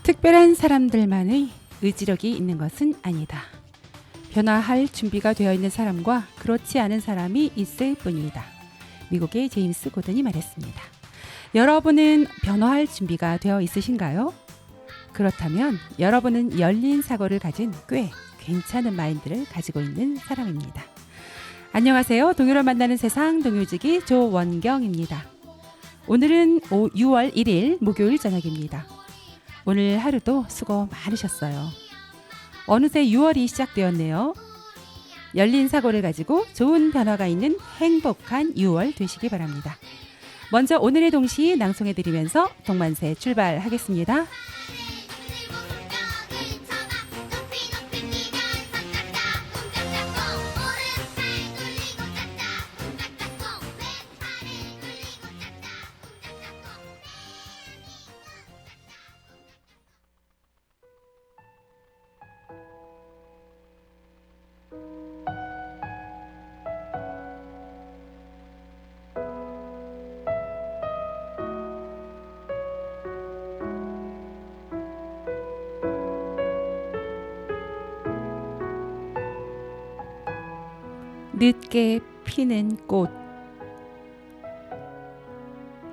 특별한 사람들만의 의지력이 있는 것은 아니다. 변화할 준비가 되어 있는 사람과 그렇지 않은 사람이 있을 뿐이다. 미국의 제임스 고든이 말했습니다. 여러분은 변화할 준비가 되어 있으신가요? 그렇다면 여러분은 열린 사고를 가진 꽤 괜찮은 마인드를 가지고 있는 사람입니다. 안녕하세요. 동요를 만나는 세상 동요지기 조원경입니다. 오늘은 6월 1일 목요일 저녁입니다. 오늘 하루도 수고 많으셨어요. 어느새 6월이 시작되었네요. 열린 사고를 가지고 좋은 변화가 있는 행복한 6월 되시기 바랍니다. 먼저 오늘의 동시 낭송해드리면서 동만세 출발하겠습니다. 늦게 피는 꽃.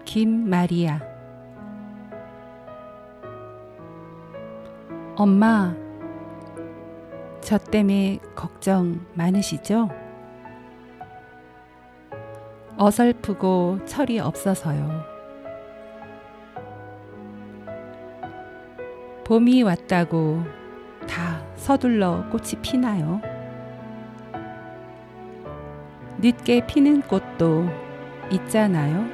김마리아. 엄마, 저 때문에 걱정 많으시죠? 어설프고 철이 없어서요. 봄이 왔다고 다 서둘러 꽃이 피나요? 늦게 피는 꽃도 있잖아요.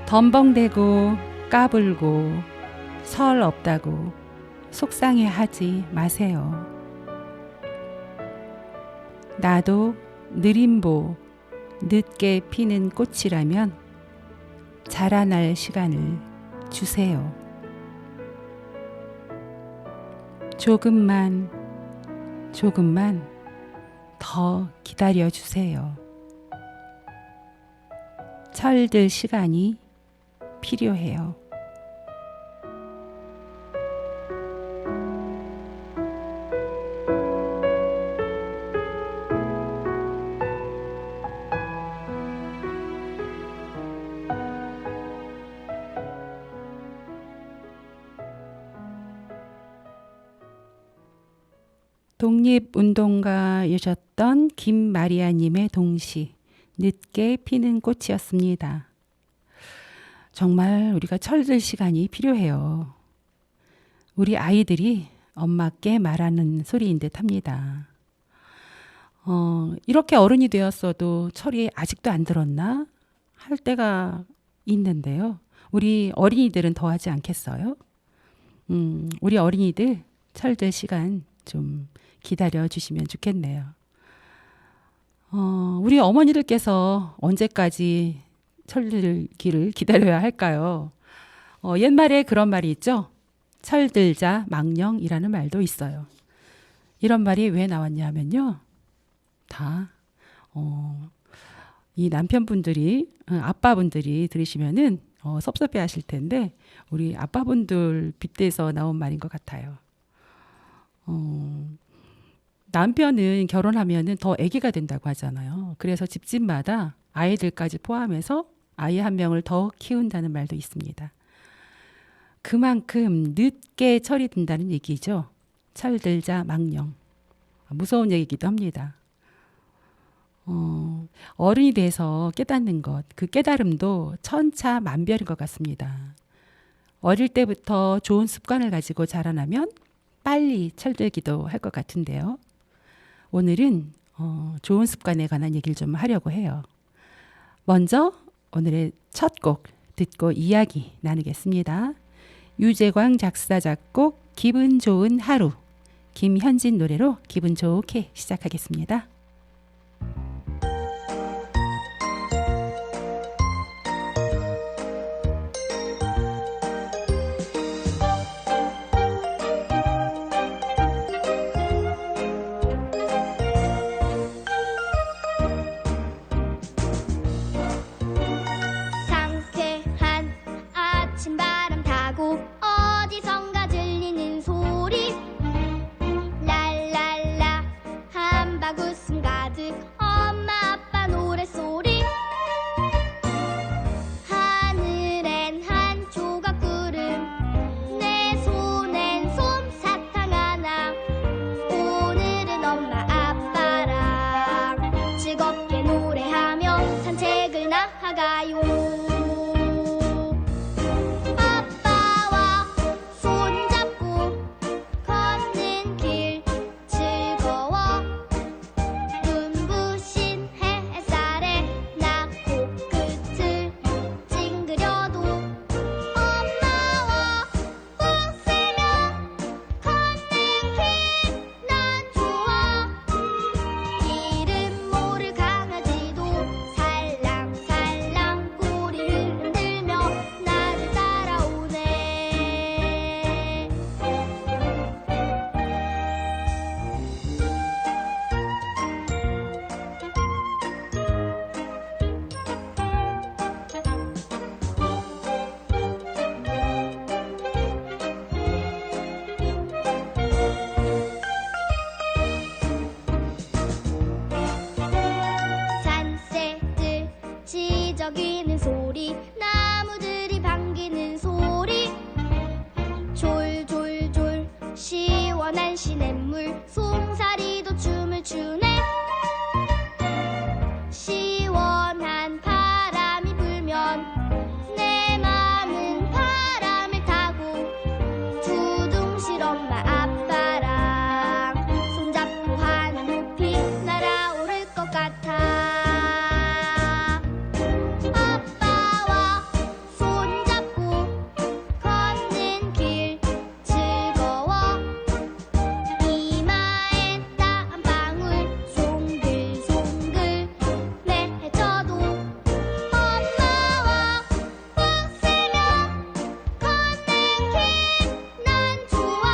덤벙대고 까불고 설 없다고 속상해하지 마세요. 나도 느림보 늦게 피는 꽃이라면 자라날 시간을 주세요. 조금만 더 기다려 주세요. 철들 시간이 필요해요. 독립운동가이셨던 김마리아님의 동시 늦게 피는 꽃이었습니다. 정말 우리가 철들 시간이 필요해요. 우리 아이들이 엄마께 말하는 소리인 듯 합니다. 이렇게 어른이 되었어도 철이 아직도 안 들었나? 할 때가 있는데요. 우리 어린이들은 더하지 않겠어요? 우리 어린이들 철들 시간 좀 기다려 주시면 좋겠네요. 우리 어머니들께서 언제까지 철들기를 기다려야 할까요? 옛말에 그런 말이 있죠. 철들자 망령이라는 말도 있어요. 이런 말이 왜 나왔냐 하면요. 다 이 남편분들이 아빠분들이 들으시면은 섭섭해 하실 텐데 우리 아빠분들 빗대서 나온 말인 것 같아요. 남편은 결혼하면은 더 아기가 된다고 하잖아요. 그래서 집집마다 아이들까지 포함해서 아이 한 명을 더 키운다는 말도 있습니다. 그만큼 늦게 철이 든다는 얘기죠. 철들자 망령. 무서운 얘기이기도 합니다. 어른이 돼서 깨닫는 것, 그 깨달음도 천차만별인 것 같습니다. 어릴 때부터 좋은 습관을 가지고 자라나면 빨리 철들기도 할 것 같은데요. 오늘은 좋은 습관에 관한 얘기를 좀 하려고 해요. 먼저 오늘의 첫 곡 듣고 이야기 나누겠습니다. 유재광 작사 작곡 기분 좋은 하루, 김현진 노래로 기분 좋게 시작하겠습니다. 막 웃음 가득 엄마 아빠 노랫소리 하늘엔 한 조각 구름 내 손엔 솜사탕 하나 오늘은 엄마 아빠랑 즐겁게 노래하며 산책을 나가요. 아빠와 손잡고 걷는 길 즐거워 눈부신 햇살에 나 코끝을 찡그려도 엄마와 웃으며 걷는 길 난 좋아. 이름 모를 강아지도 살랑살랑 꼬리를 흔들며 나를 따라오네. 산새들 지저귀는 소리 나무들이 반기는 소리 졸졸졸 시원한 시냇물 송사리도 춤을 추네. 시원한 바람이 불면 내 맘은 바람을 타고 두둥실 엄마 아빠랑 손잡고 하늘 높이 날아오를 것 같아. 아빠와 손잡고 걷는 길 즐거워 이마에 땀 한 방울 송글송글 맺혀도 엄마와 웃으며 걷는 길 난 좋아.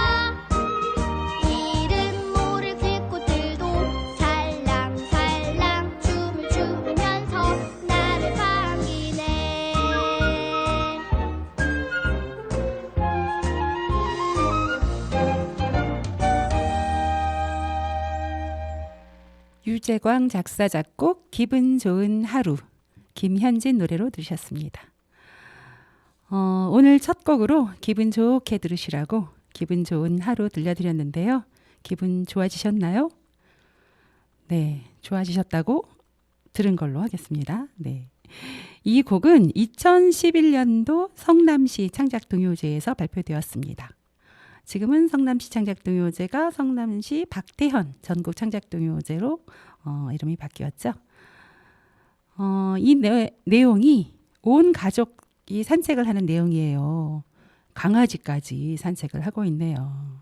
이름 모를 들꽃들도 살랑살랑 춤을 추면서 나를 반기네. 유재광 작사 작곡 기분 좋은 하루 김현진 노래로 들으셨습니다. 오늘 첫 곡으로 기분 좋게 들으시라고 기분 좋은 하루 들려드렸는데요. 기분 좋아지셨나요? 네, 좋아지셨다고 들은 걸로 하겠습니다. 네. 이 곡은 2011년도 성남시 창작동요제에서 발표되었습니다. 지금은 성남시 창작동요제가 성남시 박태현 전국 창작동요제로 이름이 바뀌었죠. 이 내용이 온 가족이 산책을 하는 내용이에요. 강아지까지 산책을 하고 있네요.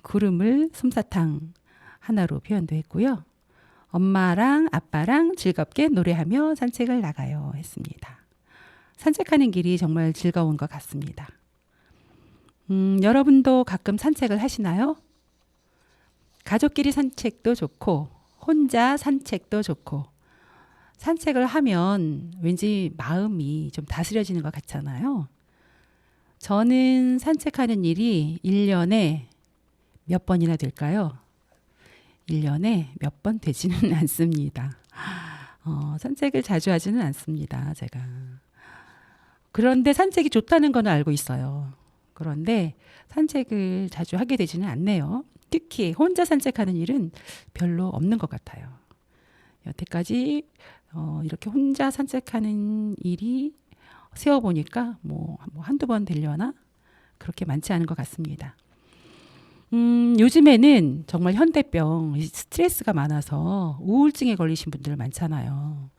구름을 솜사탕 하나로 표현도 했고요. 엄마랑 아빠랑 즐겁게 노래하며 산책을 나가요 했습니다. 산책하는 길이 정말 즐거운 것 같습니다. 여러분도 가끔 산책을 하시나요? 가족끼리 산책도 좋고 혼자 산책도 좋고 산책을 하면 왠지 마음이 좀 다스려지는 것 같잖아요. 저는 산책하는 일이 1년에 몇 번이나 될까요? 1년에 몇 번 되지는 않습니다. 산책을 자주 하지는 않습니다, 제가. 그런데 산책이 좋다는 건 알고 있어요. 그런데 산책을 자주 하게 되지는 않네요. 특히 혼자 산책하는 일은 별로 없는 것 같아요. 여태까지 이렇게 혼자 산책하는 일이 세어보니까 뭐 한두 번 되려나? 그렇게 많지 않은 것 같습니다. 요즘에는 정말 현대병, 스트레스가 많아서 우울증에 걸리신 분들 많잖아요.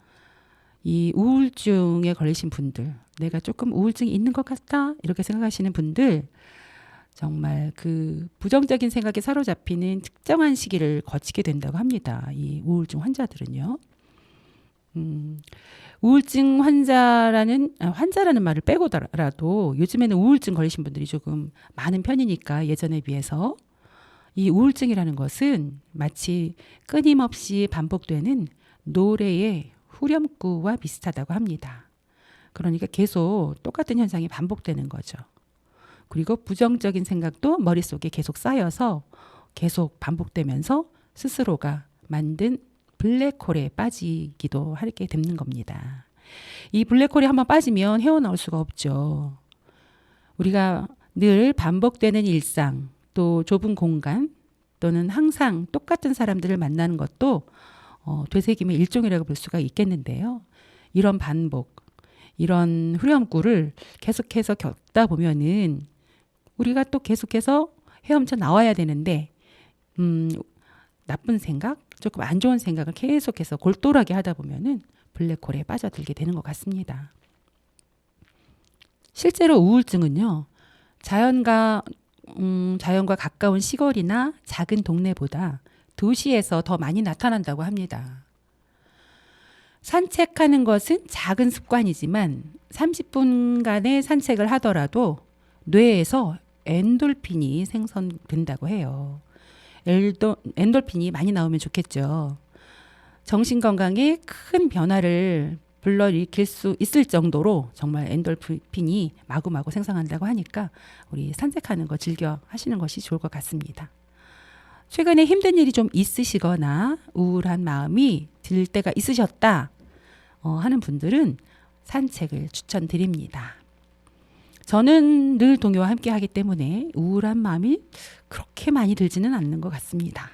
이 우울증에 걸리신 분들, 내가 조금 우울증이 있는 것 같다 이렇게 생각하시는 분들 정말 그 부정적인 생각에 사로잡히는 특정한 시기를 거치게 된다고 합니다. 이 우울증 환자들은요. 우울증 환자라는 말을 빼고라도 요즘에는 우울증 걸리신 분들이 조금 많은 편이니까 예전에 비해서 이 우울증이라는 것은 마치 끊임없이 반복되는 노래의 후렴구와 비슷하다고 합니다. 그러니까 계속 똑같은 현상이 반복되는 거죠. 그리고 부정적인 생각도 머릿속에 계속 쌓여서 계속 반복되면서 스스로가 만든 블랙홀에 빠지기도 하게 되는 겁니다. 이 블랙홀에 한번 빠지면 헤어나올 수가 없죠. 우리가 늘 반복되는 일상, 또 좁은 공간, 또는 항상 똑같은 사람들을 만나는 것도 되새김의 일종이라고 볼 수가 있겠는데요. 이런 반복, 이런 후렴구를 계속해서 겪다 보면은 우리가 또 계속해서 헤엄쳐 나와야 되는데 나쁜 생각, 조금 안 좋은 생각을 계속해서 골똘하게 하다 보면은 블랙홀에 빠져들게 되는 것 같습니다. 실제로 우울증은요, 자연과 가까운 시골이나 작은 동네보다 도시에서 더 많이 나타난다고 합니다. 산책하는 것은 작은 습관이지만 30분간의 산책을 하더라도 뇌에서 엔돌핀이 생성된다고 해요. 엔돌핀이 많이 나오면 좋겠죠. 정신건강에 큰 변화를 불러일으킬 수 있을 정도로 정말 엔돌핀이 마구마구 생성한다고 하니까 우리 산책하는 거 즐겨 하시는 것이 좋을 것 같습니다. 최근에 힘든 일이 좀 있으시거나 우울한 마음이 들 때가 있으셨다 하는 분들은 산책을 추천드립니다. 저는 늘 동요와 함께 하기 때문에 우울한 마음이 그렇게 많이 들지는 않는 것 같습니다.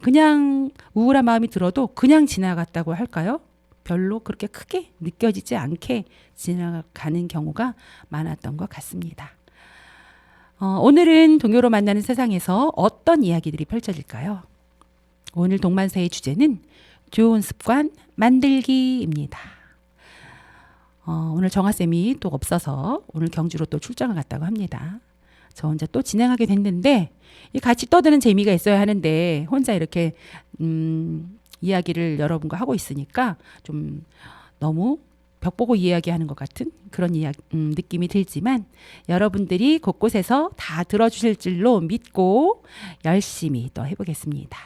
그냥 우울한 마음이 들어도 그냥 지나갔다고 할까요? 별로 그렇게 크게 느껴지지 않게 지나가는 경우가 많았던 것 같습니다. 오늘은 동요로 만나는 세상에서 어떤 이야기들이 펼쳐질까요? 오늘 동반서의 주제는 좋은 습관 만들기입니다. 오늘 정아쌤이 또 없어서 오늘 경주로 또 출장을 갔다고 합니다. 저 혼자 또 진행하게 됐는데 같이 떠드는 재미가 있어야 하는데 혼자 이렇게 이야기를 여러분과 하고 있으니까 좀 너무 벽 보고 이야기하는 것 같은 그런 느낌이 들지만 여러분들이 곳곳에서 다 들어주실 줄로 믿고 열심히 또 해보겠습니다.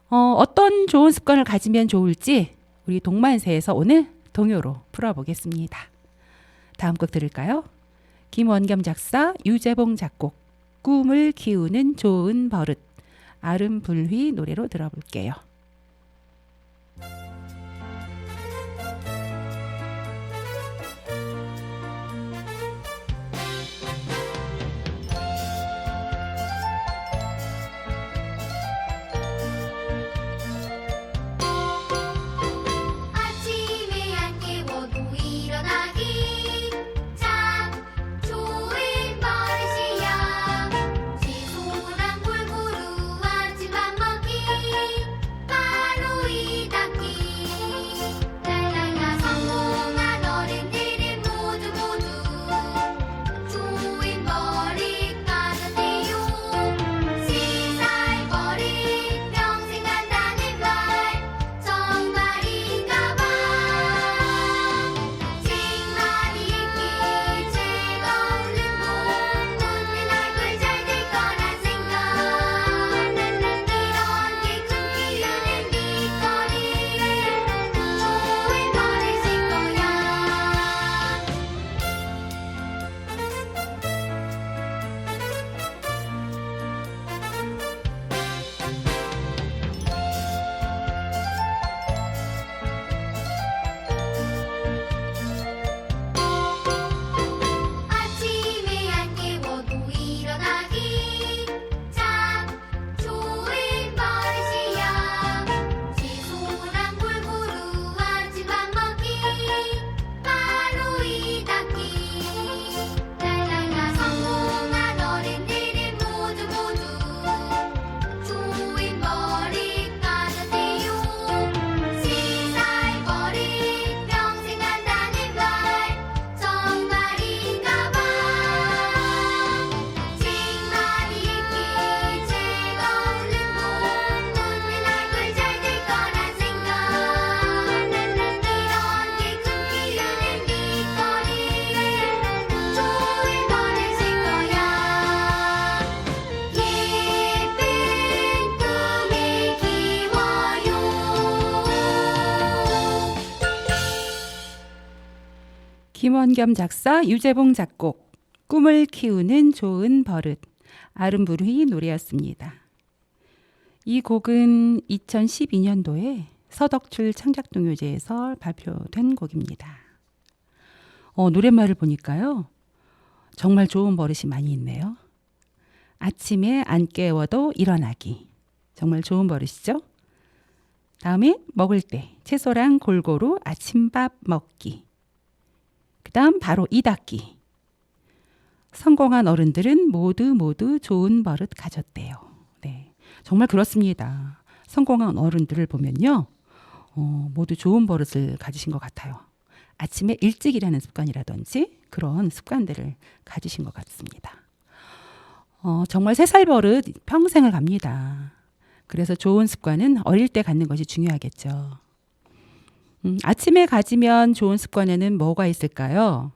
어떤 좋은 습관을 가지면 좋을지 우리 동만세에서 오늘 동요로 풀어보겠습니다. 다음 곡 들을까요? 김원겸 작사, 유재봉 작곡, 꿈을 키우는 좋은 버릇, 아름불휘 노래로 들어볼게요. 아침에 안 깨워도 일어나기 참 좋은 버릇이야. 시소랑 골고루 아침밥 먹기 바로 이 닦기. 랄랄라 성공한 어른들은 모두 좋은 버릇 가졌대요. 시살 버릇 평생 간다는 말 정말인가 봐. 칭찬이 있기 즐거운 운동 웃는 얼굴 잘 될 거란 생각. 이런 게 꿈꾸는 밑거리 좋은 버릇일 거야. 아침에 안 깨워도 일어나기 참 좋은 버릇이야. 시소랑 골고루 아침밥 먹기 바로 이 닦기. 랄랄라 성공한 어른들은 모두 좋은 버릇 가졌대요. 시살 버릇 평생 간다는 말 정말인가 봐. 칭찬이 있기 즐거운 운동 웃는 얼굴 잘 될 거란 생각. 이런 게 꿈꾸는 밑거리 좋은 버릇일 거야. 예쁜 꿈을 키워요. 김원겸 작사, 유재봉 작곡, 꿈을 키우는 좋은 버릇, 아름불휘 노래였습니다. 이 곡은 2012년도에 서덕출 창작동요제에서 발표된 곡입니다. 노랫말을 보니까요. 정말 좋은 버릇이 많이 있네요. 아침에 안 깨워도 일어나기. 정말 좋은 버릇이죠. 다음에 먹을 때 채소랑 골고루 아침밥 먹기. 그 다음 바로 이 닦기. 성공한 어른들은 모두 좋은 버릇 가졌대요. 네, 정말 그렇습니다. 성공한 어른들을 보면요. 모두 좋은 버릇을 가지신 것 같아요. 아침에 일찍 일하는 습관이라든지 그런 습관들을 가지신 것 같습니다. 정말 3살 버릇 평생을 갑니다. 그래서 좋은 습관은 어릴 때 갖는 것이 중요하겠죠. 아침에 가지면 좋은 습관에는 뭐가 있을까요?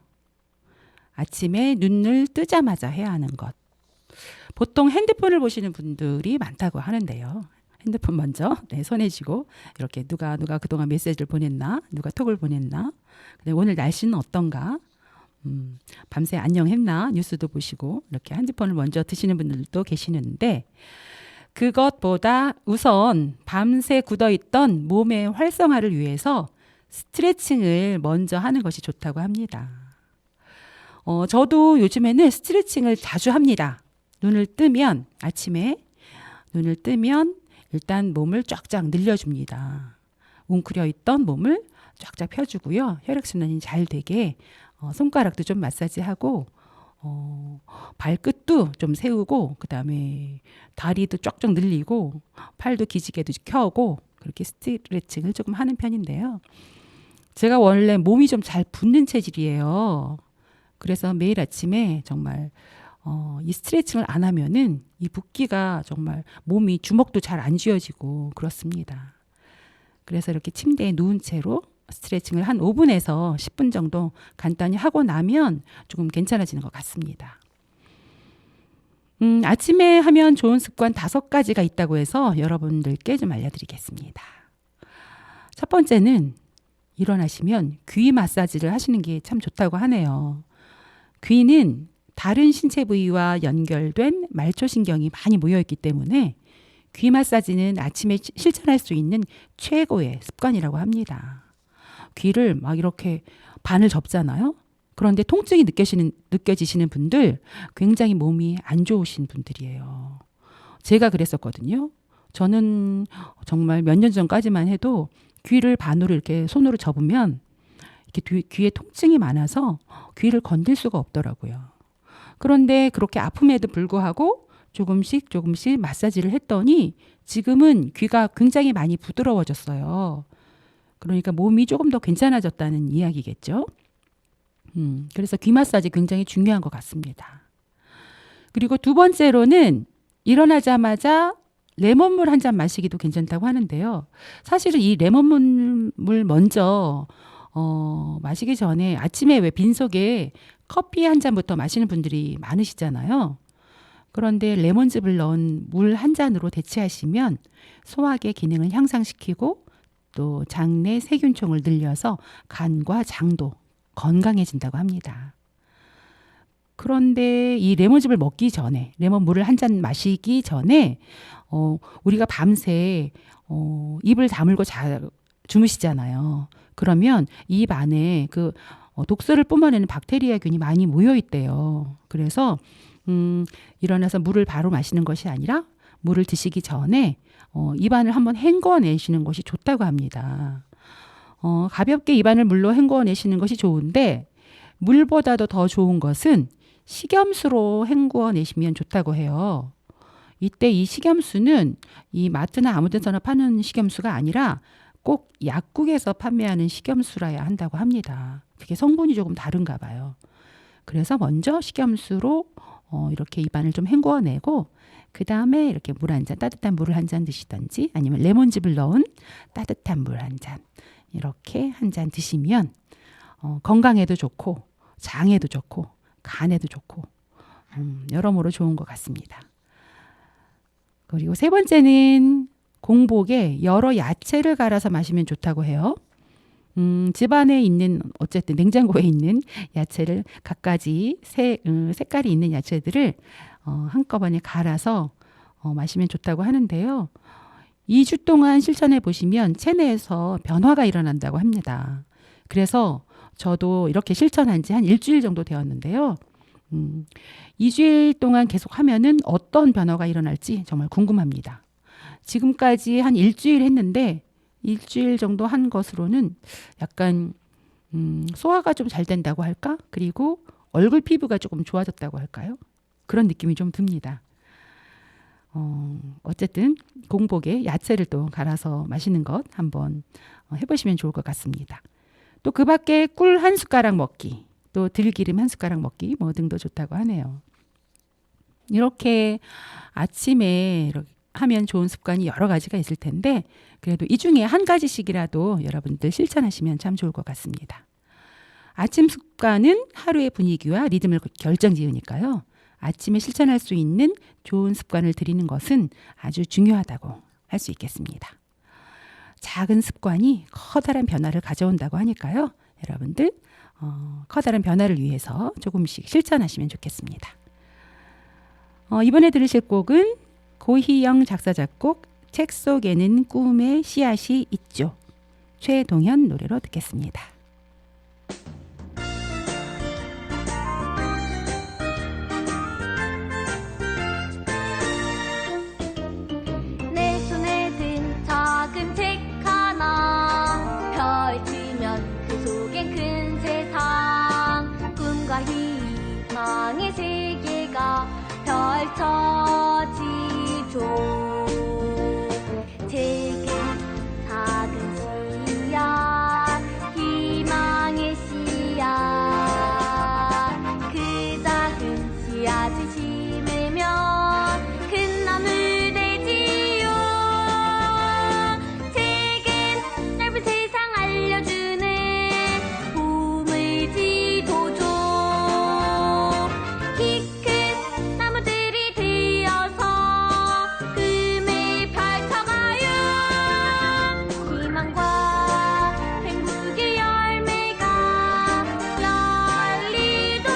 아침에 눈을 뜨자마자 해야 하는 것. 보통 핸드폰을 보시는 분들이 많다고 하는데요. 핸드폰 먼저 손에 쥐고 이렇게 누가 그동안 메시지를 보냈나, 누가 톡을 보냈나, 오늘 날씨는 어떤가, 밤새 안녕했나 뉴스도 보시고 이렇게 핸드폰을 먼저 드시는 분들도 계시는데 그것보다 우선 밤새 굳어있던 몸의 활성화를 위해서 스트레칭을 먼저 하는 것이 좋다고 합니다. 저도 요즘에는 스트레칭을 자주 합니다. 아침에 눈을 뜨면 일단 몸을 쫙쫙 늘려줍니다. 웅크려 있던 몸을 쫙쫙 펴주고요. 혈액순환이 잘 되게 손가락도 좀 마사지하고 발끝도 좀 세우고 그다음에 다리도 쫙쫙 늘리고 팔도 기지개도 켜고 그렇게 스트레칭을 조금 하는 편인데요. 제가 원래 몸이 좀 잘 붓는 체질이에요. 그래서 매일 아침에 정말 이 스트레칭을 안 하면은 이 붓기가 정말 몸이 주먹도 잘 안 쥐어지고 그렇습니다. 그래서 이렇게 침대에 누운 채로 스트레칭을 한 5분에서 10분 정도 간단히 하고 나면 조금 괜찮아지는 것 같습니다. 아침에 하면 좋은 습관 5가지가 있다고 해서 여러분들께 좀 알려드리겠습니다. 첫 번째는 일어나시면 귀 마사지를 하시는 게 참 좋다고 하네요. 귀는 다른 신체 부위와 연결된 말초신경이 많이 모여있기 때문에 귀 마사지는 아침에 실천할 수 있는 최고의 습관이라고 합니다. 귀를 막 이렇게 반을 접잖아요. 그런데 통증이 느껴지시는 분들 굉장히 몸이 안 좋으신 분들이에요. 제가 그랬었거든요. 저는 정말 몇 년 전까지만 해도 귀를 반으로 이렇게 손으로 접으면 이렇게 귀에 통증이 많아서 귀를 건들 수가 없더라고요. 그런데 그렇게 아픔에도 불구하고 조금씩 마사지를 했더니 지금은 귀가 굉장히 많이 부드러워졌어요. 그러니까 몸이 조금 더 괜찮아졌다는 이야기겠죠. 그래서 귀 마사지 굉장히 중요한 것 같습니다. 그리고 두 번째로는 일어나자마자 레몬물 한 잔 마시기도 괜찮다고 하는데요. 사실은 이 레몬물 먼저 마시기 전에 아침에 왜 빈속에 커피 한 잔부터 마시는 분들이 많으시잖아요. 그런데 레몬즙을 넣은 물 한 잔으로 대체하시면 소화의 기능을 향상시키고 또 장내 세균총을 늘려서 간과 장도 건강해진다고 합니다. 그런데 이 레몬즙을 먹기 전에, 레몬물을 한 잔 마시기 전에 우리가 밤새 입을 다물고 주무시잖아요. 그러면 입 안에 그 독소를 뿜어내는 박테리아균이 많이 모여 있대요. 그래서 일어나서 물을 바로 마시는 것이 아니라 물을 드시기 전에 입안을 한번 헹궈내시는 것이 좋다고 합니다. 가볍게 입안을 물로 헹궈내시는 것이 좋은데 물보다도 더 좋은 것은 식염수로 헹궈내시면 좋다고 해요. 이때 이 식염수는 이 마트나 아무 데서나 파는 식염수가 아니라 꼭 약국에서 판매하는 식염수라야 한다고 합니다. 그게 성분이 조금 다른가 봐요. 그래서 먼저 식염수로 이렇게 입안을 좀 헹궈내고 그 다음에 이렇게 물 한 잔, 따뜻한 물을 한 잔 드시든지 아니면 레몬즙을 넣은 따뜻한 물 한 잔 이렇게 한 잔 드시면 건강에도 좋고 장에도 좋고 간에도 좋고 여러모로 좋은 것 같습니다. 그리고 세 번째는 공복에 여러 야채를 갈아서 마시면 좋다고 해요. 집안에 있는 어쨌든 냉장고에 있는 야채를 갖가지 색깔이 있는 야채들을 한꺼번에 갈아서 마시면 좋다고 하는데요. 2주 동안 실천해 보시면 체내에서 변화가 일어난다고 합니다. 그래서 저도 이렇게 실천한 지 한 일주일 정도 되었는데요. 2주일 동안 계속 하면은 어떤 변화가 일어날지 정말 궁금합니다. 지금까지 한 일주일 했는데 일주일 정도 한 것으로는 약간 소화가 좀 잘 된다고 할까? 그리고 얼굴 피부가 조금 좋아졌다고 할까요? 그런 느낌이 좀 듭니다. 어쨌든 공복에 야채를 또 갈아서 마시는 것 한번 해보시면 좋을 것 같습니다. 또 그 밖에 꿀 한 숟가락 먹기, 또 들기름 한 숟가락 먹기 뭐 등도 좋다고 하네요. 이렇게 아침에 이렇게 하면 좋은 습관이 여러 가지가 있을 텐데 그래도 이 중에 한 가지씩이라도 여러분들 실천하시면 참 좋을 것 같습니다. 아침 습관은 하루의 분위기와 리듬을 결정지으니까요. 아침에 실천할 수 있는 좋은 습관을 들이는 것은 아주 중요하다고 할 수 있겠습니다. 작은 습관이 커다란 변화를 가져온다고 하니까요. 여러분들 커다란 변화를 위해서 조금씩 실천하시면 좋겠습니다. 이번에 들으실 곡은 고희영 작사 작곡 책 속에는 꿈의 씨앗이 있죠. 최동현 노래로 듣겠습니다. 내 손에 든 작은 책 하나 펼치면 그 속엔 큰 세상 꿈과 희망의 세계가 펼쳐지죠. 책은 작은 씨앗 희망의 씨앗 그 작은 씨앗을 심으면 큰 나무 되지요. 책은 넓은 세상 알려주는 보물 지도죠. 키 큰 나무들이 되어서 꿈을 펼쳐가요. 희망과 행복의 열매가 열리도록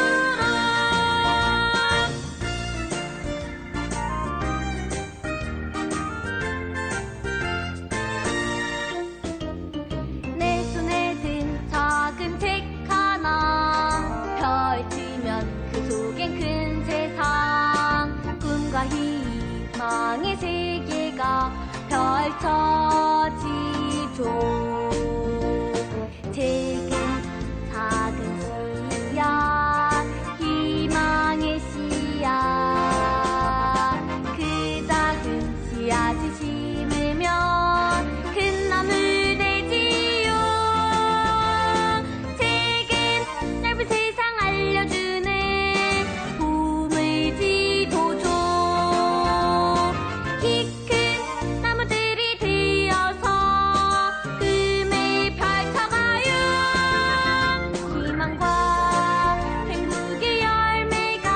내 손에 든 작은 책 하나 펼치면 그 속엔 큰 세상 꿈과 희망의 세계가 펼쳐지죠. 책은 작은 씨앗 희망의 씨앗 그 작은 씨앗을 심으면 큰 나무 되지요. 책은 넓은 세상 알려주는 보물 지도죠. 키 큰 나무들이 되어서 꿈을 펼쳐가요. 희망과 행복의 열매가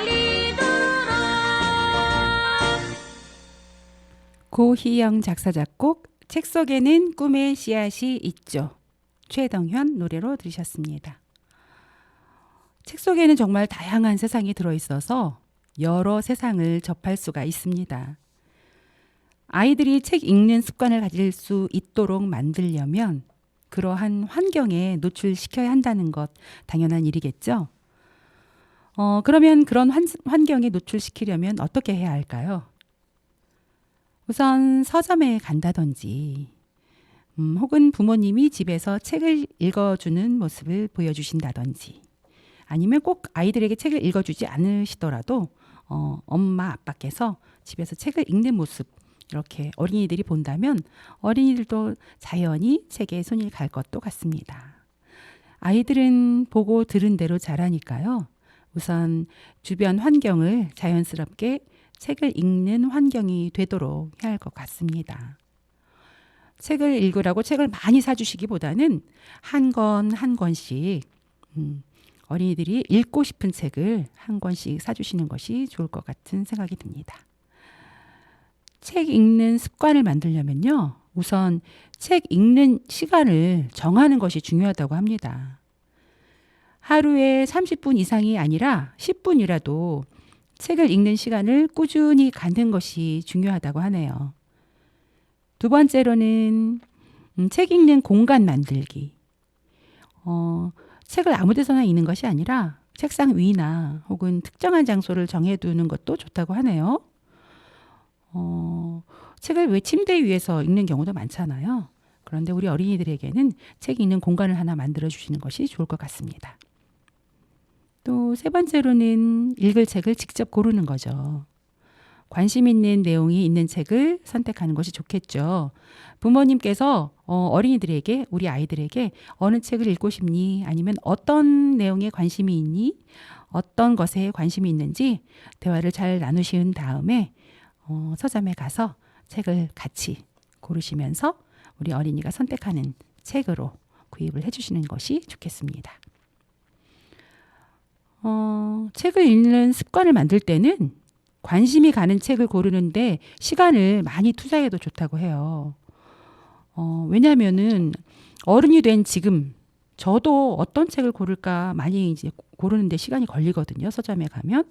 열리도록 고희영 작사 작곡 책 속에는 꿈의 씨앗이 있죠. 최동현 노래로 들으셨습니다. 책 속에는 정말 다양한 세상이 들어있어서 여러 세상을 접할 수가 있습니다. 아이들이 책 읽는 습관을 가질 수 있도록 만들려면 그러한 환경에 노출시켜야 한다는 것 당연한 일이겠죠. 그러면 그런 환경에 노출시키려면 어떻게 해야 할까요? 우선 서점에 간다든지 혹은 부모님이 집에서 책을 읽어주는 모습을 보여주신다든지 아니면 꼭 아이들에게 책을 읽어주지 않으시더라도 엄마 아빠께서 집에서 책을 읽는 모습 이렇게 어린이들이 본다면 어린이들도 자연히 책에 손이 갈 것도 같습니다. 아이들은 보고 들은 대로 자라니까요. 우선 주변 환경을 자연스럽게 책을 읽는 환경이 되도록 해야 할 것 같습니다. 책을 읽으라고 책을 많이 사주시기보다는 한 권 한 권씩 어린이들이 읽고 싶은 책을 한 권씩 사주시는 것이 좋을 것 같은 생각이 듭니다. 책 읽는 습관을 만들려면요. 우선 책 읽는 시간을 정하는 것이 중요하다고 합니다. 하루에 30분 이상이 아니라 10분이라도 책을 읽는 시간을 꾸준히 갖는 것이 중요하다고 하네요. 두 번째로는 책 읽는 공간 만들기. 책을 아무 데서나 읽는 것이 아니라 책상 위나 혹은 특정한 장소를 정해두는 것도 좋다고 하네요. 책을 왜 침대 위에서 읽는 경우도 많잖아요. 그런데 우리 어린이들에게는 책 읽는 공간을 하나 만들어 주시는 것이 좋을 것 같습니다. 또 세 번째로는 읽을 책을 직접 고르는 거죠. 관심 있는 내용이 있는 책을 선택하는 것이 좋겠죠. 부모님께서 어린이들에게, 우리 아이들에게 어느 책을 읽고 싶니? 아니면 어떤 내용에 관심이 있니? 어떤 것에 관심이 있는지 대화를 잘 나누신 다음에 서점에 가서 책을 같이 고르시면서 우리 어린이가 선택하는 책으로 구입을 해주시는 것이 좋겠습니다. 책을 읽는 습관을 만들 때는 관심이 가는 책을 고르는데 시간을 많이 투자해도 좋다고 해요. 왜냐하면은 어른이 된 지금 저도 어떤 책을 고를까 많이 이제 고르는데 시간이 걸리거든요. 서점에 가면.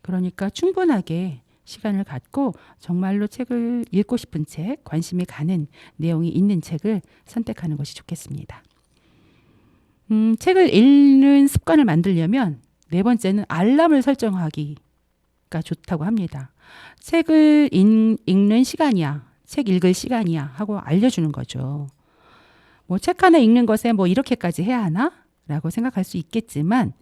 그러니까 충분하게 시간을 갖고 정말로 책을 읽고 싶은 책, 관심이 가는 내용이 있는 책을 선택하는 것이 좋겠습니다. 책을 읽는 습관을 만들려면 네 번째는 알람을 설정하기가 좋다고 합니다. 책을 읽는 시간이야, 책 읽을 시간이야 하고 알려주는 거죠. 뭐 책 하나 읽는 것에 뭐 이렇게까지 해야 하나? 라고 생각할 수 있겠지만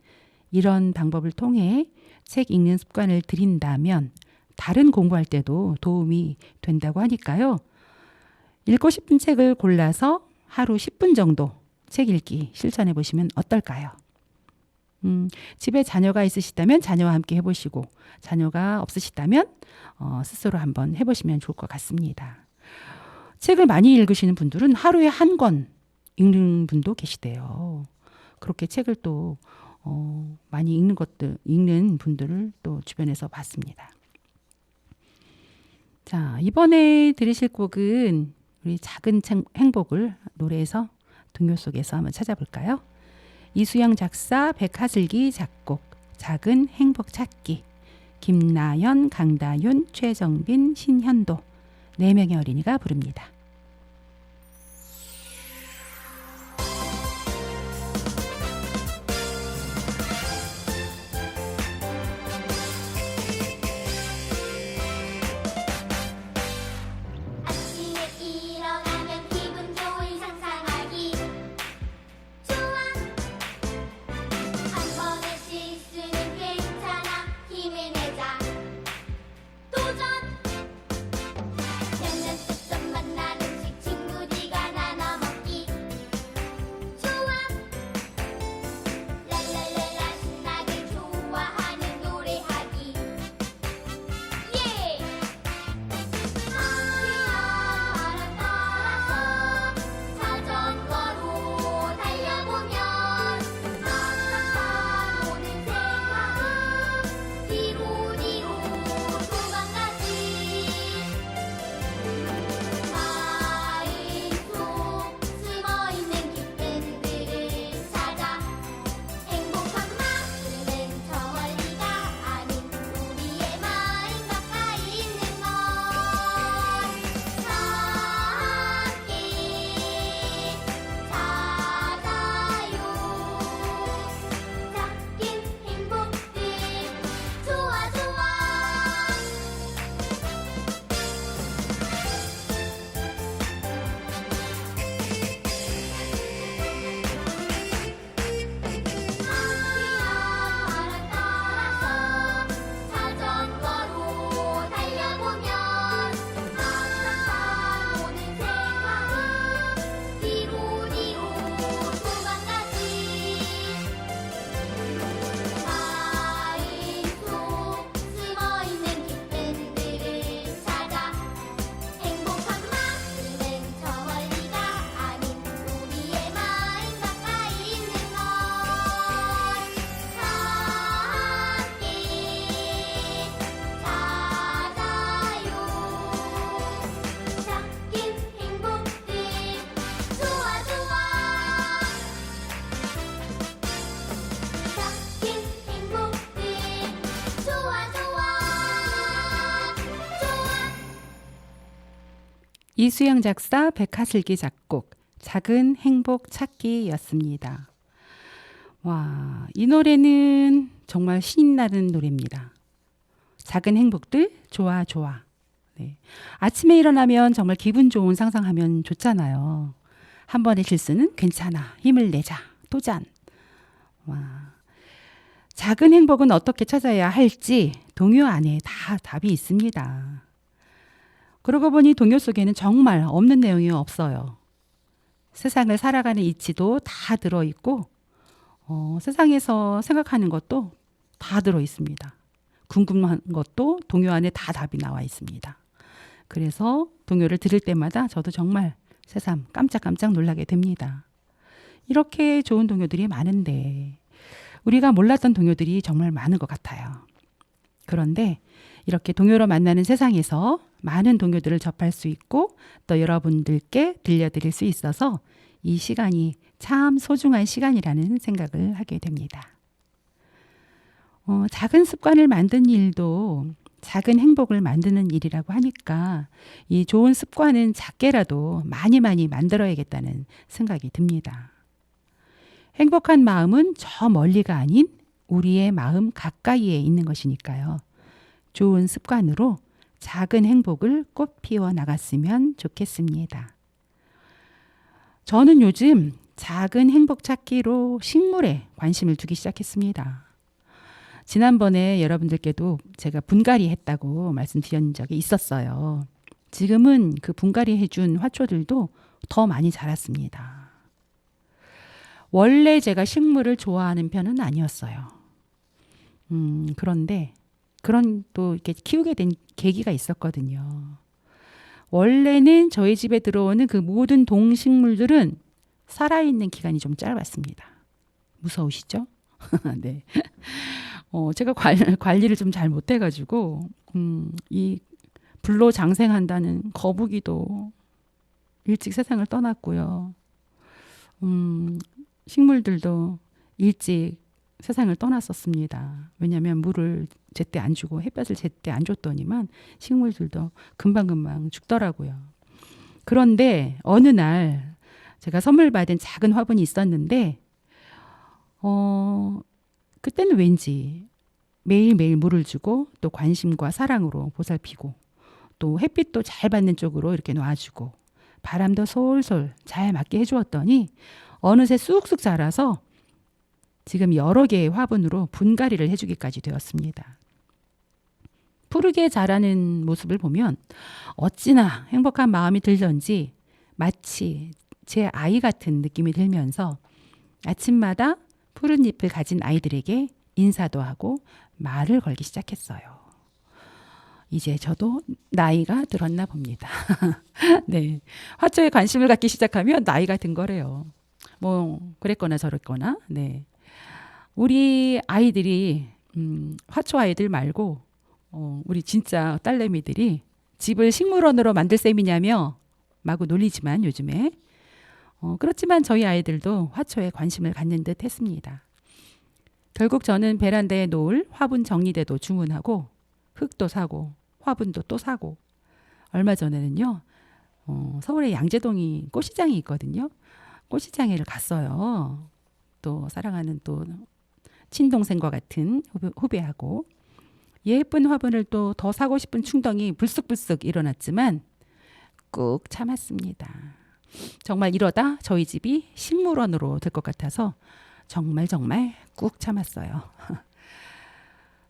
이런 방법을 통해 책 읽는 습관을 들인다면 다른 공부할 때도 도움이 된다고 하니까요. 읽고 싶은 책을 골라서 하루 10분 정도 책 읽기 실천해 보시면 어떨까요? 집에 자녀가 있으시다면 자녀와 함께 해보시고 자녀가 없으시다면 스스로 한번 해보시면 좋을 것 같습니다. 책을 많이 읽으시는 분들은 하루에 한 권 읽는 분도 계시대요. 그렇게 책을 또 많이 읽는 분들을 또 주변에서 봤습니다. 자, 이번에 들으실 곡은 우리 작은 행복을 노래에서 동요 속에서 한번 찾아볼까요? 이수영 작사, 백하슬기 작곡, 작은 행복 찾기, 김나연, 강다윤, 최정빈, 신현도 4명의 어린이가 부릅니다. 아침에 일어나면 기분 좋은 상상하기 좋아. 한 번의 실수는 괜찮아. 힘을 내자. 도전. 몇년 듣던 만나 이수영 작사, 백하슬기 작곡, 작은 행복 찾기였습니다. 와, 이 노래는 정말 신나는 노래입니다. 작은 행복들 좋아 좋아. 네. 아침에 일어나면 정말 기분 좋은 상상하면 좋잖아요. 한 번의 실수는 괜찮아. 힘을 내자. 도전. 와. 작은 행복은 어떻게 찾아야 할지 동요 안에 다 답이 있습니다. 그러고 보니 동요 속에는 정말 없는 내용이 없어요. 세상을 살아가는 이치도 다 들어있고 세상에서 생각하는 것도 다 들어있습니다. 궁금한 것도 동요 안에 다 답이 나와 있습니다. 그래서 동요를 들을 때마다 저도 정말 새삼 깜짝깜짝 놀라게 됩니다. 이렇게 좋은 동요들이 많은데 우리가 몰랐던 동요들이 정말 많은 것 같아요. 그런데 이렇게 동요로 만나는 세상에서 많은 동요들을 접할 수 있고 또 여러분들께 들려드릴 수 있어서 이 시간이 참 소중한 시간이라는 생각을 하게 됩니다. 작은 습관을 만든 일도 작은 행복을 만드는 일이라고 하니까 이 좋은 습관은 작게라도 많이 만들어야겠다는 생각이 듭니다. 행복한 마음은 저 멀리가 아닌 우리의 마음 가까이에 있는 것이니까요. 좋은 습관으로 작은 행복을 꽃 피워 나갔으면 좋겠습니다. 저는 요즘 작은 행복 찾기로 식물에 관심을 두기 시작했습니다. 지난번에 여러분들께도 제가 분갈이 했다고 말씀드린 적이 있었어요. 지금은 그 분갈이 해준 화초들도 더 많이 자랐습니다. 원래 제가 식물을 좋아하는 편은 아니었어요. 그런데 그런 또 이렇게 키우게 된 계기가 있었거든요. 원래는 저희 집에 들어오는 그 모든 동식물들은 살아있는 기간이 좀 짧았습니다. 무서우시죠? 네. 제가 관리를 좀 잘 못해가지고 이 불로 장생한다는 거북이도 일찍 세상을 떠났고요. 식물들도 일찍 세상을 떠났었습니다. 왜냐하면 물을 제때 안 주고 햇볕을 제때 안 줬더니만 식물들도 금방금방 죽더라고요. 그런데 어느 날 제가 선물 받은 작은 화분이 있었는데 그때는 왠지 매일매일 물을 주고 또 관심과 사랑으로 보살피고 또 햇빛도 잘 받는 쪽으로 이렇게 놔주고 바람도 솔솔 잘 맞게 해주었더니 어느새 쑥쑥 자라서 지금 여러 개의 화분으로 분갈이를 해주기까지 되었습니다. 푸르게 자라는 모습을 보면 어찌나 행복한 마음이 들던지 마치 제 아이 같은 느낌이 들면서 아침마다 푸른 잎을 가진 아이들에게 인사도 하고 말을 걸기 시작했어요. 이제 저도 나이가 들었나 봅니다. 네, 화초에 관심을 갖기 시작하면 나이가 든 거래요. 뭐 그랬거나 저랬거나. 네, 우리 아이들이 화초 아이들 말고 우리 진짜 딸내미들이 집을 식물원으로 만들 셈이냐며 마구 놀리지만 요즘에 그렇지만 저희 아이들도 화초에 관심을 갖는 듯 했습니다. 결국 저는 베란다에 놓을 화분 정리대도 주문하고 흙도 사고 화분도 또 사고 얼마 전에는요 서울에 양재동이 꽃시장이 있거든요. 꽃시장에를 갔어요. 또 사랑하는 또 친동생과 같은 후배하고 예쁜 화분을 또 더 사고 싶은 충동이 불쑥불쑥 일어났지만 꾹 참았습니다. 정말 이러다 저희 집이 식물원으로 될 것 같아서 정말 꾹 참았어요.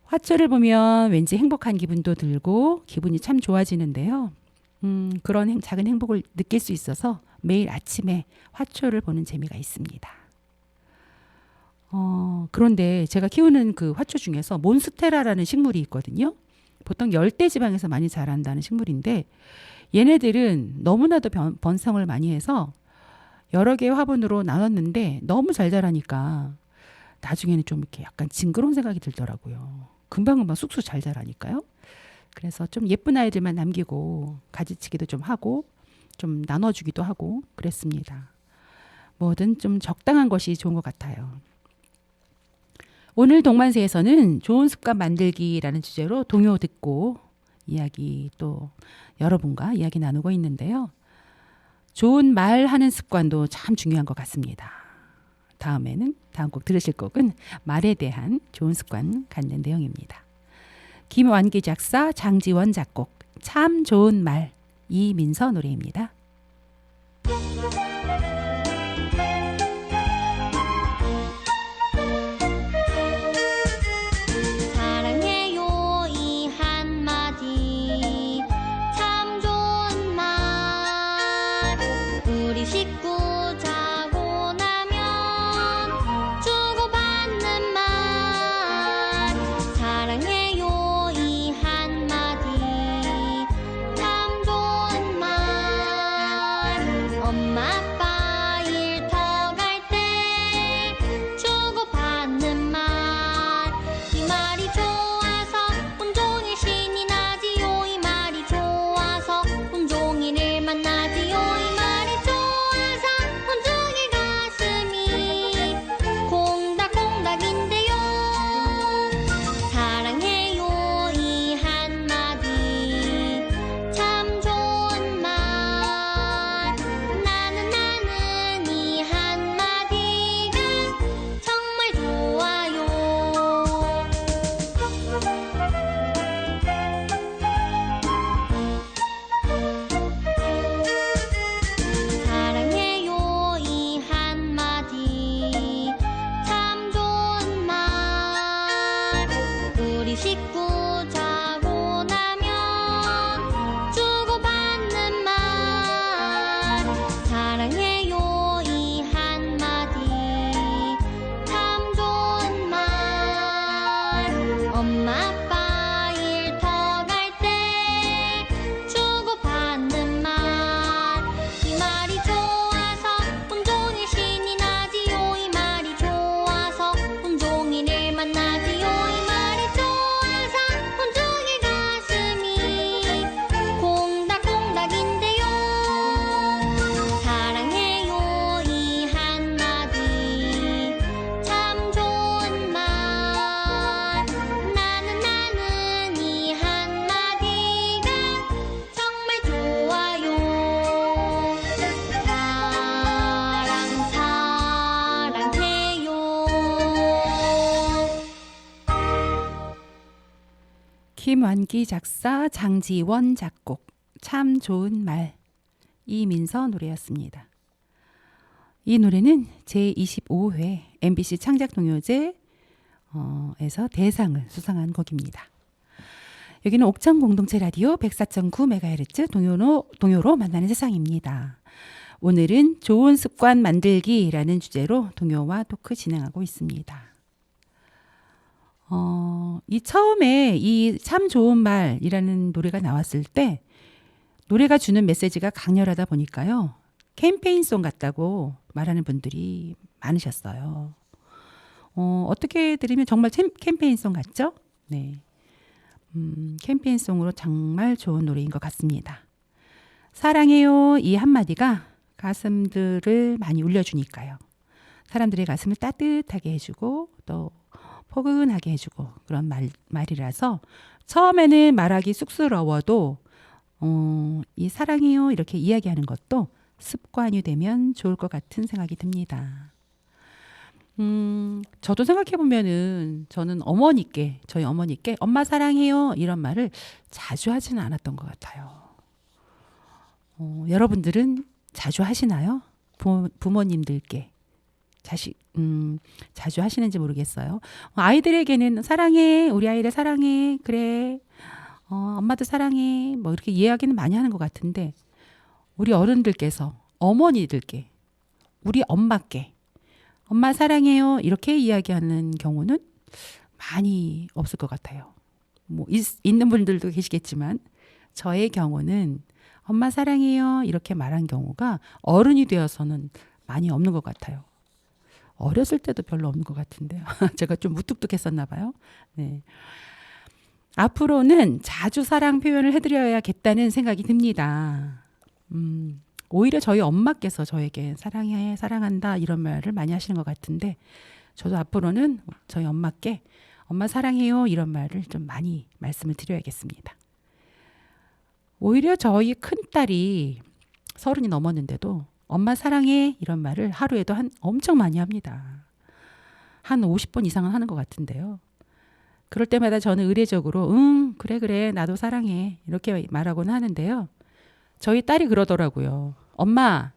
화초를 보면 왠지 행복한 기분도 들고 기분이 참 좋아지는데요. 그런 작은 행복을 느낄 수 있어서 매일 아침에 화초를 보는 재미가 있습니다. 그런데 제가 키우는 그 화초 중에서 몬스테라라는 식물이 있거든요. 보통 열대 지방에서 많이 자란다는 식물인데 얘네들은 너무나도 번성을 많이 해서 여러 개의 화분으로 나눴는데 너무 잘 자라니까 나중에는 좀 이렇게 약간 징그러운 생각이 들더라고요. 금방금방 쑥쑥 잘 자라니까요. 그래서 좀 예쁜 아이들만 남기고 가지치기도 좀 하고 좀 나눠주기도 하고 그랬습니다. 뭐든 좀 적당한 것이 좋은 것 같아요. 오늘 동만세에서는 좋은 습관 만들기라는 주제로 동요 듣고 이야기 또 여러분과 이야기 나누고 있는데요. 좋은 말하는 습관도 참 중요한 것 같습니다. 다음 곡 들으실 곡은 말에 대한 좋은 습관 갖는 내용입니다. 김완기 작사, 장지원 작곡, 참 좋은 말, 이민서 노래입니다. 사랑해요 이 한마디 참 좋은 말 우리 식구 자고 나면 주고받는 말 사랑해요 이 한마디 참 좋은 말 엄마 아빠 일터 갈 때 주고받는 말 이 말이 좋아서 온종일 신이 나지요 이 말이 좋아서 온종일을 만나지요 이 말이 좋아서 온종일 가슴이 콩닥콩닥인데요 사랑해요 이 한마디 참 좋은 말 나는 이 한마디가 정말 좋아요 사랑해요 이 한마디 참 좋은 말 우리 식구 자고 나면 주고받는 말 사랑해요 이 한마디 참 좋은 말 엄마 아빠 일터 갈 때 주고받는 말 이 말이 좋아서 온종일 신이 나지요 이 말이 좋아서 온종일을 만나지요 이 말이 좋아서 온종일 가슴이 콩닥콩닥인데요 사랑해요 이 한마디 참 좋은 말 나는 이 한마디가 정말 좋아요 사랑해요 김완기 작사, 장지원 작곡, 참 좋은 말, 이민서 노래였습니다. 이 노래는 제25회 MBC 창작동요제 에서 대상을 수상한 곡입니다. 여기는 옥천 공동체 라디오 104.9MHz 동요로 만나는 세상입니다. 오늘은 좋은 습관 만들기라는 주제로 동요와 토크 진행하고 있습니다. 이 처음에 이 참 좋은 말이라는 노래가 나왔을 때 노래가 주는 메시지가 강렬하다 보니까요. 캠페인송 같다고 말하는 분들이 많으셨어요. 어떻게 들으면 정말 캠페인송 같죠? 네. 캠페인송으로 정말 좋은 노래인 것 같습니다. 사랑해요 이 한마디가 가슴들을 많이 울려주니까요. 사람들의 가슴을 따뜻하게 해주고 또 포근하게 해주고 그런 말이라서 처음에는 말하기 쑥스러워도 이 사랑해요 이렇게 이야기하는 것도 습관이 되면 좋을 것 같은 생각이 듭니다. 저도 생각해보면은 저는 저희 어머니께 엄마 사랑해요 이런 말을 자주 하지는 않았던 것 같아요. 여러분들은 자주 하시나요? 부모님들께 자주 하시는지 모르겠어요. 아이들에게는 사랑해, 우리 아이들 사랑해, 그래, 엄마도 사랑해, 뭐 이렇게 이야기는 많이 하는 것 같은데 우리 어른들께서 어머니들께, 우리 엄마께 엄마 사랑해요 이렇게 이야기하는 경우는 많이 없을 것 같아요. 뭐 있는 분들도 계시겠지만 저의 경우는 엄마 사랑해요 이렇게 말한 경우가 어른이 되어서는 많이 없는 것 같아요. 어렸을 때도 별로 없는 것 같은데요. 제가 좀 무뚝뚝했었나 봐요. 네. 앞으로는 자주 사랑 표현을 해드려야겠다는 생각이 듭니다. 오히려 저희 엄마께서 저에게 사랑해, 사랑한다 이런 말을 많이 하시는 것 같은데 저도 앞으로는 저희 엄마께 엄마 사랑해요 이런 말을 좀 많이 말씀을 드려야겠습니다. 오히려 저희 큰딸이 서른이 넘었는데도 엄마 사랑해 이런 말을 하루에도 엄청 많이 합니다. 한 50번 이상은 하는 것 같은데요. 그럴 때마다 저는 의례적으로 그래 나도 사랑해 이렇게 말하곤 하는데요. 저희 딸이 그러더라고요. 엄마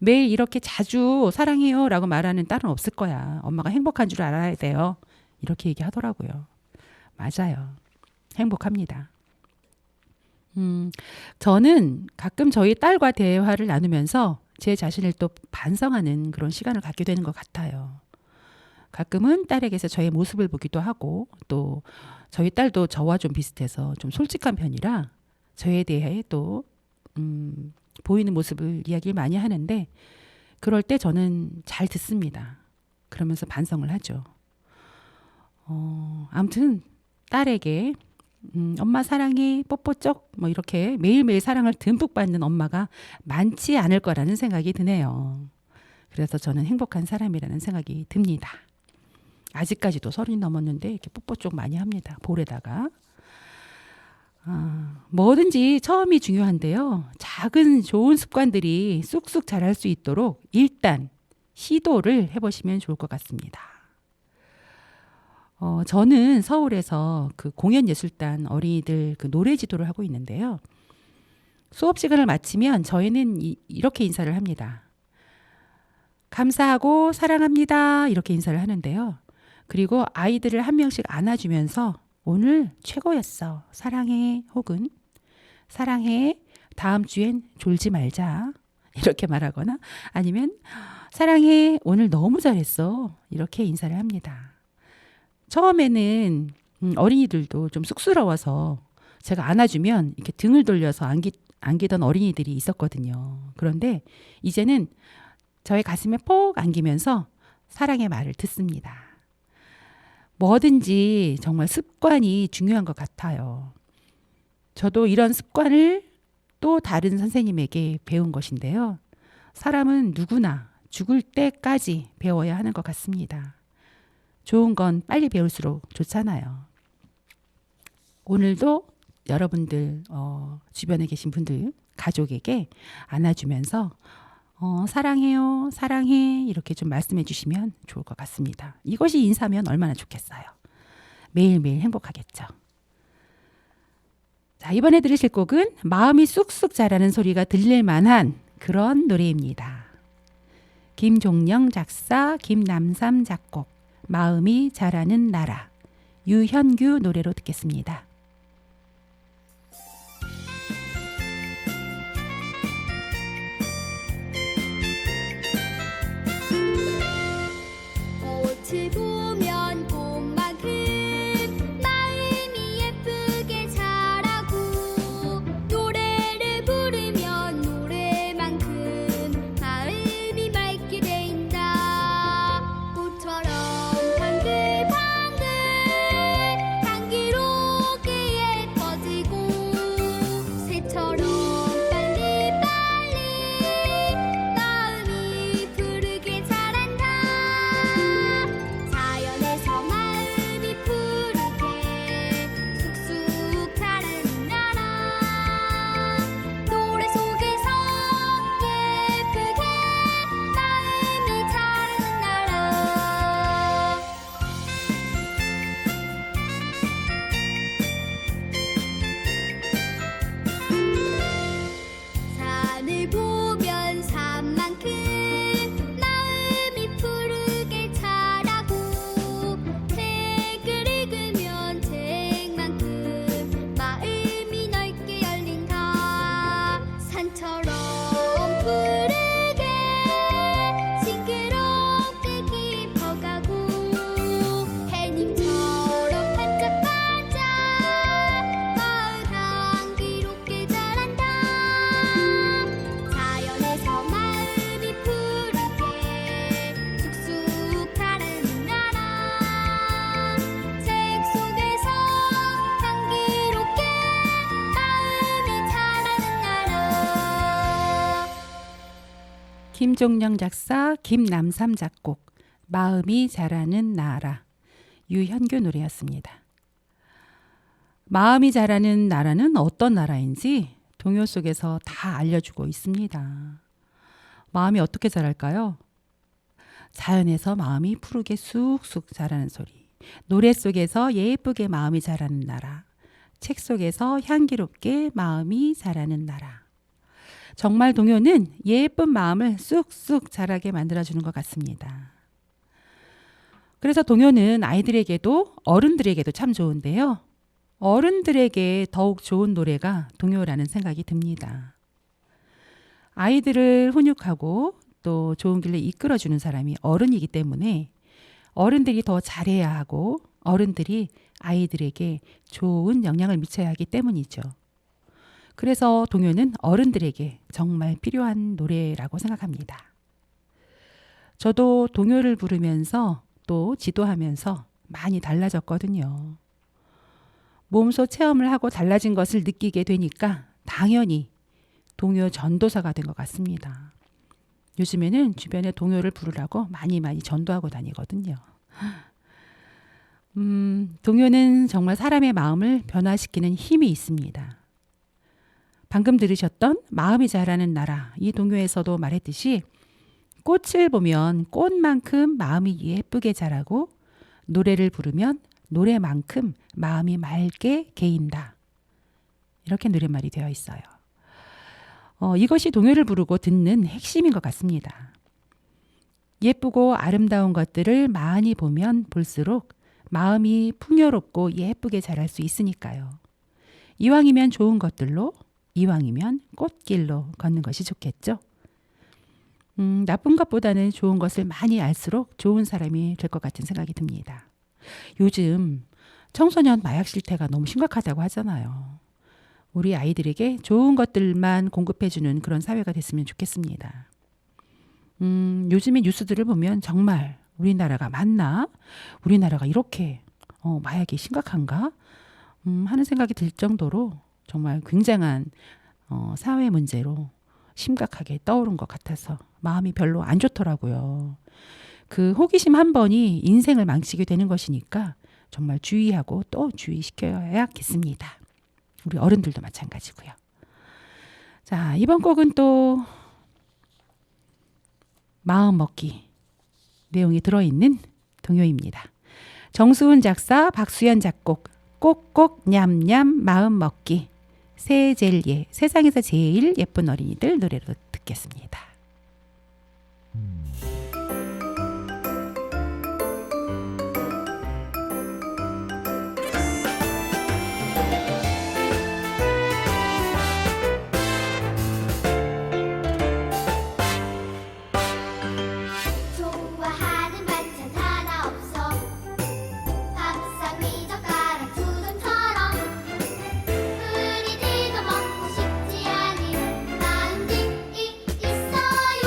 매일 이렇게 자주 사랑해요 라고 말하는 딸은 없을 거야. 엄마가 행복한 줄 알아야 돼요. 이렇게 얘기하더라고요. 맞아요. 행복합니다. 저는 가끔 저희 딸과 대화를 나누면서 제 자신을 또 반성하는 그런 시간을 갖게 되는 것 같아요. 가끔은 딸에게서 저의 모습을 보기도 하고 또 저희 딸도 저와 좀 비슷해서 좀 솔직한 편이라 저에 대해 또 보이는 모습을 이야기를 많이 하는데 그럴 때 저는 잘 듣습니다. 그러면서 반성을 하죠. 아무튼 딸에게 엄마 사랑해 뽀뽀 쪽 뭐 이렇게 매일매일 사랑을 듬뿍 받는 엄마가 많지 않을 거라는 생각이 드네요. 그래서 저는 행복한 사람이라는 생각이 듭니다. 아직까지도 30이 넘었는데 이렇게 뽀뽀 쪽 많이 합니다. 볼에다가. 뭐든지 처음이 중요한데요. 작은 좋은 습관들이 쑥쑥 자랄 수 있도록 일단 시도를 해보시면 좋을 것 같습니다. 저는 서울에서 그 공연예술단 어린이들 그 노래 지도를 하고 있는데요. 수업 시간을 마치면 저희는 이렇게 인사를 합니다. 감사하고 사랑합니다. 이렇게 인사를 하는데요. 그리고 아이들을 한 명씩 안아주면서 오늘 최고였어. 사랑해. 혹은 사랑해. 다음 주엔 졸지 말자. 이렇게 말하거나 아니면 사랑해. 오늘 너무 잘했어. 이렇게 인사를 합니다. 처음에는 어린이들도 좀 쑥스러워서 제가 안아주면 이렇게 등을 돌려서 안기던 어린이들이 있었거든요. 그런데 이제는 저의 가슴에 꼭 안기면서 사랑의 말을 듣습니다. 뭐든지 정말 습관이 중요한 것 같아요. 저도 이런 습관을 또 다른 선생님에게 배운 것인데요. 사람은 누구나 죽을 때까지 배워야 하는 것 같습니다. 좋은 건 빨리 배울수록 좋잖아요. 오늘도 여러분들 주변에 계신 분들 가족에게 안아주면서 사랑해요, 사랑해 이렇게 좀 말씀해 주시면 좋을 것 같습니다. 이것이 인사면 얼마나 좋겠어요. 매일매일 행복하겠죠. 자, 이번에 들으실 곡은 마음이 쑥쑥 자라는 소리가 들릴 만한 그런 노래입니다. 김종영 작사, 김남삼 작곡, 마음이 자라는 나라, 유현규 노래로 듣겠습니다. 꽃을 보면 꽃만큼 마음이 예쁘게 자라고 노래를 부르면 노래만큼 마음이 맑게 된다. 꽃처럼 방글방글 향기롭게 예뻐지고 새처럼 빨리빨리 마음이 푸르게 자란다. 자연에서 마음이 푸르게 쑥쑥 자라는 나라. 노래 속에서 예쁘게 마음이 자라는 나라. 산을 보면 산만큼 마음이 푸르게 자라고 책을 읽으면 책만큼 마음이 넓게 열린다. 산처럼 푸르게 싱그럽게 깊어가고 해님처럼 반짝반짝 마음 향기롭게 자란다. 자연에서 마음이 푸르게 쑥쑥 자라는 나라. 책 속에서 향기롭게 마음이 자라는 나라. 김종영 작사, 김남삼 작곡, 마음이 자라는 나라, 유현규 노래였습니다. 마음이 자라는 나라는 어떤 나라인지 동요 속에서 다 알려주고 있습니다. 마음이 어떻게 자랄까요? 자연에서 마음이 푸르게 쑥쑥 자라는 소리, 노래 속에서 예쁘게 마음이 자라는 나라, 책 속에서 향기롭게 마음이 자라는 나라. 정말 동요는 예쁜 마음을 쑥쑥 자라게 만들어주는 것 같습니다. 그래서 동요는 아이들에게도 어른들에게도 참 좋은데요. 어른들에게 더욱 좋은 노래가 동요라는 생각이 듭니다. 아이들을 훈육하고 또 좋은 길로 이끌어주는 사람이 어른이기 때문에 어른들이 더 잘해야 하고 어른들이 아이들에게 좋은 영향을 미쳐야 하기 때문이죠. 그래서 동요는 어른들에게 정말 필요한 노래라고 생각합니다. 저도 동요를 부르면서 또 지도하면서 많이 달라졌거든요. 몸소 체험을 하고 달라진 것을 느끼게 되니까 당연히 동요 전도사가 된 것 같습니다. 요즘에는 주변에 동요를 부르라고 많이 전도하고 다니거든요. 동요는 정말 사람의 마음을 변화시키는 힘이 있습니다. 방금 들으셨던 마음이 자라는 나라, 이 동요에서도 말했듯이 꽃을 보면 꽃만큼 마음이 예쁘게 자라고 노래를 부르면 노래만큼 마음이 맑게 개인다. 이렇게 노랫말이 되어 있어요. 이것이 동요를 부르고 듣는 핵심인 것 같습니다. 예쁘고 아름다운 것들을 많이 보면 볼수록 마음이 풍요롭고 예쁘게 자랄 수 있으니까요. 이왕이면 좋은 것들로, 이왕이면 꽃길로 걷는 것이 좋겠죠. 나쁜 것보다는 좋은 것을 많이 알수록 좋은 사람이 될 것 같은 생각이 듭니다. 요즘 청소년 마약 실태가 너무 심각하다고 하잖아요. 우리 아이들에게 좋은 것들만 공급해주는 그런 사회가 됐으면 좋겠습니다. 요즘의 뉴스들을 보면 정말 우리나라가 맞나? 우리나라가 이렇게 마약이 심각한가? 하는 생각이 들 정도로 정말 굉장한 사회 문제로 심각하게 떠오른 것 같아서 마음이 별로 안 좋더라고요. 그 호기심 한 번이 인생을 망치게 되는 것이니까 정말 주의하고 또 주의시켜야겠습니다. 우리 어른들도 마찬가지고요. 자, 이번 곡은 또 마음 먹기 내용이 들어있는 동요입니다. 정수훈 작사, 박수연 작곡, 꼭꼭 냠냠 마음 먹기, 세젤예, 세상에서 제일 예쁜 어린이들 노래로 듣겠습니다. 좋아하는 반찬 하나 없어 밥상 위젓가락 두 점처럼 우리들도 먹고 싶지 않은 마음이 있어요.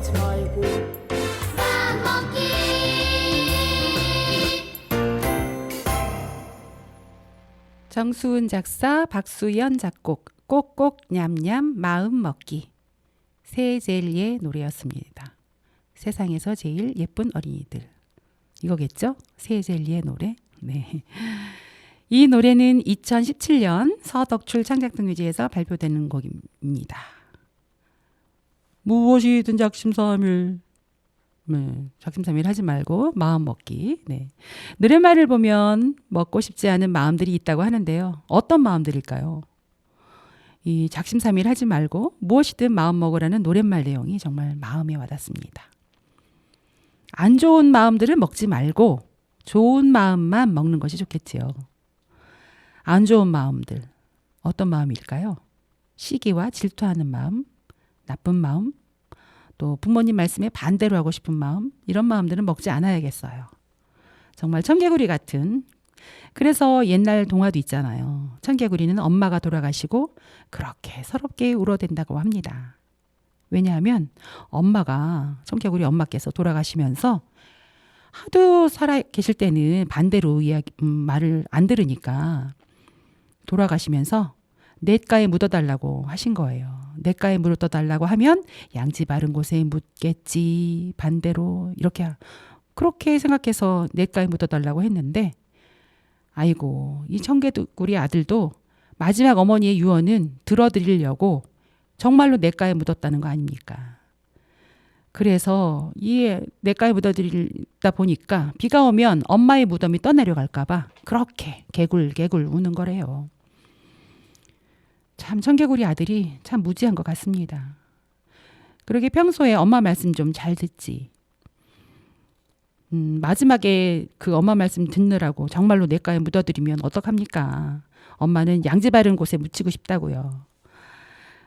하지 말고 마음먹기 정수은 작사, 박수연 작곡, 꼭꼭 냠냠 마음 먹기. 세젤리의 노래였습니다. 세상에서 제일 예쁜 어린이들. 이거겠죠? 세젤리의 노래. 네. 이 노래는 2017년 서덕출 창작등유지에서 발표되는 곡입니다. 무엇이든 작심삼일. 네, 작심삼일 하지 말고 마음 먹기. 네. 노랫말을 보면 먹고 싶지 않은 마음들이 있다고 하는데요. 어떤 마음들일까요? 이 작심삼일 하지 말고 무엇이든 마음 먹으라는 노랫말 내용이 정말 마음에 와닿습니다. 안 좋은 마음들은 먹지 말고 좋은 마음만 먹는 것이 좋겠지요. 안 좋은 마음들, 어떤 마음일까요? 시기와 질투하는 마음, 나쁜 마음, 또 부모님 말씀에 반대로 하고 싶은 마음, 이런 마음들은 먹지 않아야겠어요. 정말 청개구리 같은, 그래서 옛날 동화도 있잖아요. 청개구리는 엄마가 돌아가시고 그렇게 서럽게 울어댄다고 합니다. 왜냐하면 청개구리 엄마께서 돌아가시면서 하도 살아 계실 때는 반대로 말을 안 들으니까 돌아가시면서 냇가에 묻어달라고 하신 거예요. 냇가에 묻어달라고 하면 양지 바른 곳에 묻겠지. 반대로 그렇게 생각해서 냇가에 묻어달라고 했는데 아이고 이 청개구리 아들도 마지막 어머니의 유언은 들어드리려고 정말로 냇가에 묻었다는 거 아닙니까? 그래서 이 냇가에 묻어드리다 보니까 비가 오면 엄마의 무덤이 떠내려갈까 봐 그렇게 개굴개굴 우는 거래요. 참 청개구리 아들이 참 무지한 것 같습니다. 그러게 평소에 엄마 말씀 좀 잘 듣지. 마지막에 그 엄마 말씀 듣느라고 정말로 냇가에 묻어드리면 어떡합니까? 엄마는 양지 바른 곳에 묻히고 싶다고요.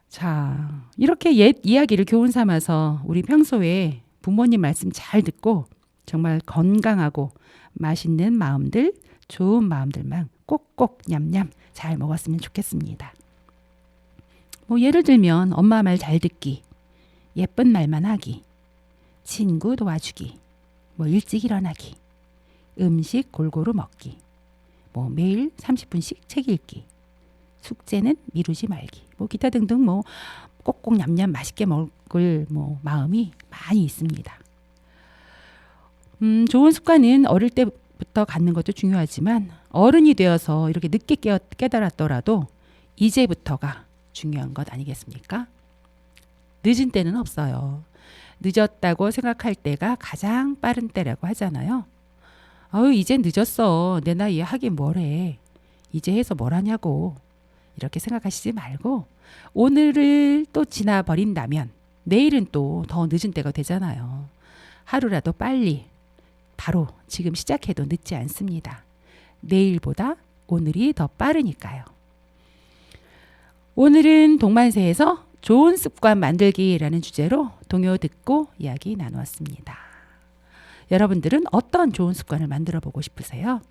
자, 이렇게 옛 이야기를 교훈 삼아서 우리 평소에 부모님 말씀 잘 듣고 정말 건강하고 맛있는 마음들, 좋은 마음들만 꼭꼭 냠냠 잘 먹었으면 좋겠습니다. 뭐 예를 들면 엄마 말 잘 듣기, 예쁜 말만 하기, 친구 도와주기, 뭐 일찍 일어나기, 음식 골고루 먹기, 뭐 매일 30분씩 책 읽기, 숙제는 미루지 말기, 뭐 기타 등등 뭐 꼭꼭 냠냠 맛있게 먹을 뭐 마음이 많이 있습니다. 좋은 습관은 어릴 때부터 갖는 것도 중요하지만 어른이 되어서 이렇게 늦게 깨달았더라도 이제부터가 중요한 것 아니겠습니까? 늦은 때는 없어요. 늦었다고 생각할 때가 가장 빠른 때라고 하잖아요. 이젠 늦었어. 내 나이에 하긴 뭐래. 이제 해서 뭘 하냐고. 이렇게 생각하시지 말고 오늘을 또 지나버린다면 내일은 또 더 늦은 때가 되잖아요. 하루라도 빨리 바로 지금 시작해도 늦지 않습니다. 내일보다 오늘이 더 빠르니까요. 오늘은 동만세에서 좋은 습관 만들기라는 주제로 동요 듣고 이야기 나누었습니다. 여러분들은 어떤 좋은 습관을 만들어 보고 싶으세요?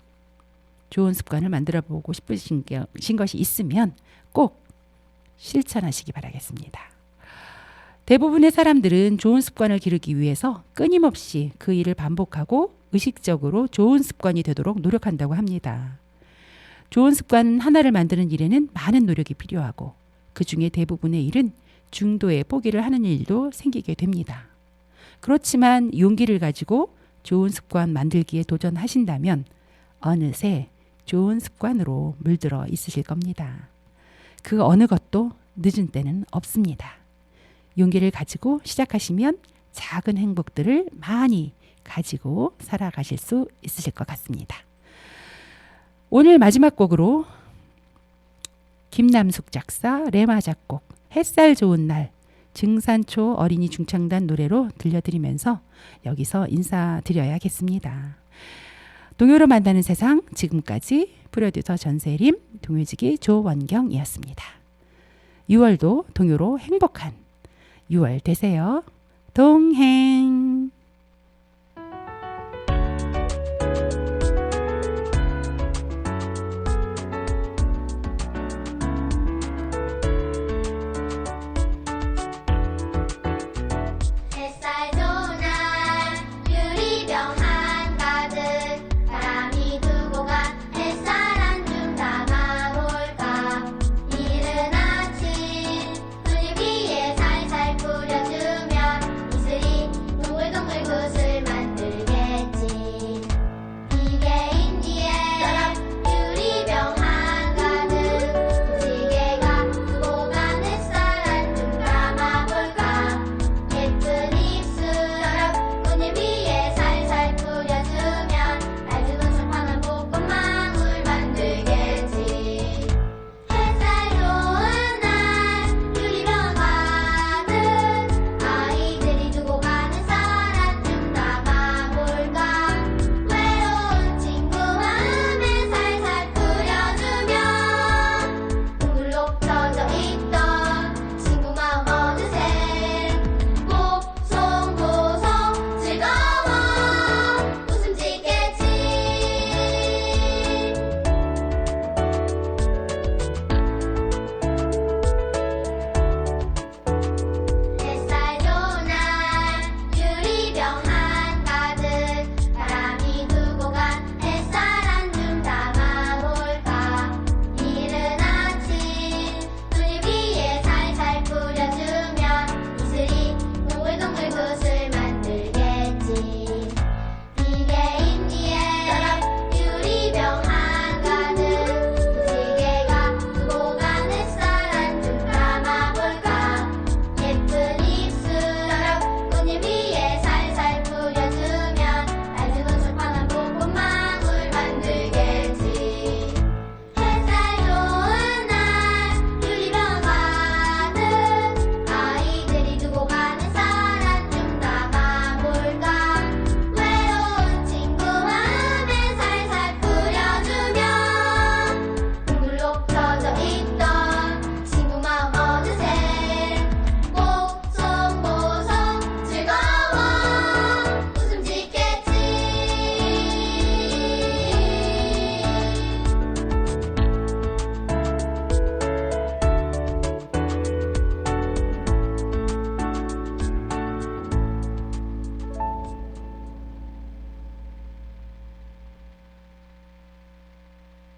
좋은 습관을 만들어 보고 싶으신 것이 있으면 꼭 실천하시기 바라겠습니다. 대부분의 사람들은 좋은 습관을 기르기 위해서 끊임없이 그 일을 반복하고 의식적으로 좋은 습관이 되도록 노력한다고 합니다. 좋은 습관 하나를 만드는 일에는 많은 노력이 필요하고 그 중에 대부분의 일은 중도에 포기를 하는 일도 생기게 됩니다. 그렇지만 용기를 가지고 좋은 습관 만들기에 도전하신다면 어느새 좋은 습관으로 물들어 있으실 겁니다. 그 어느 것도 늦은 때는 없습니다. 용기를 가지고 시작하시면 작은 행복들을 많이 가지고 살아가실 수 있으실 것 같습니다. 오늘 마지막 곡으로 김남숙 작사, 레마 작곡, 햇살 좋은 날, 증산초 어린이 중창단 노래로 들려드리면서 여기서 인사드려야겠습니다. 동요로 만나는 세상, 지금까지 프로듀서 전세림, 동요지기 조원경이었습니다. 6월도 동요로 행복한 6월 되세요. 동행.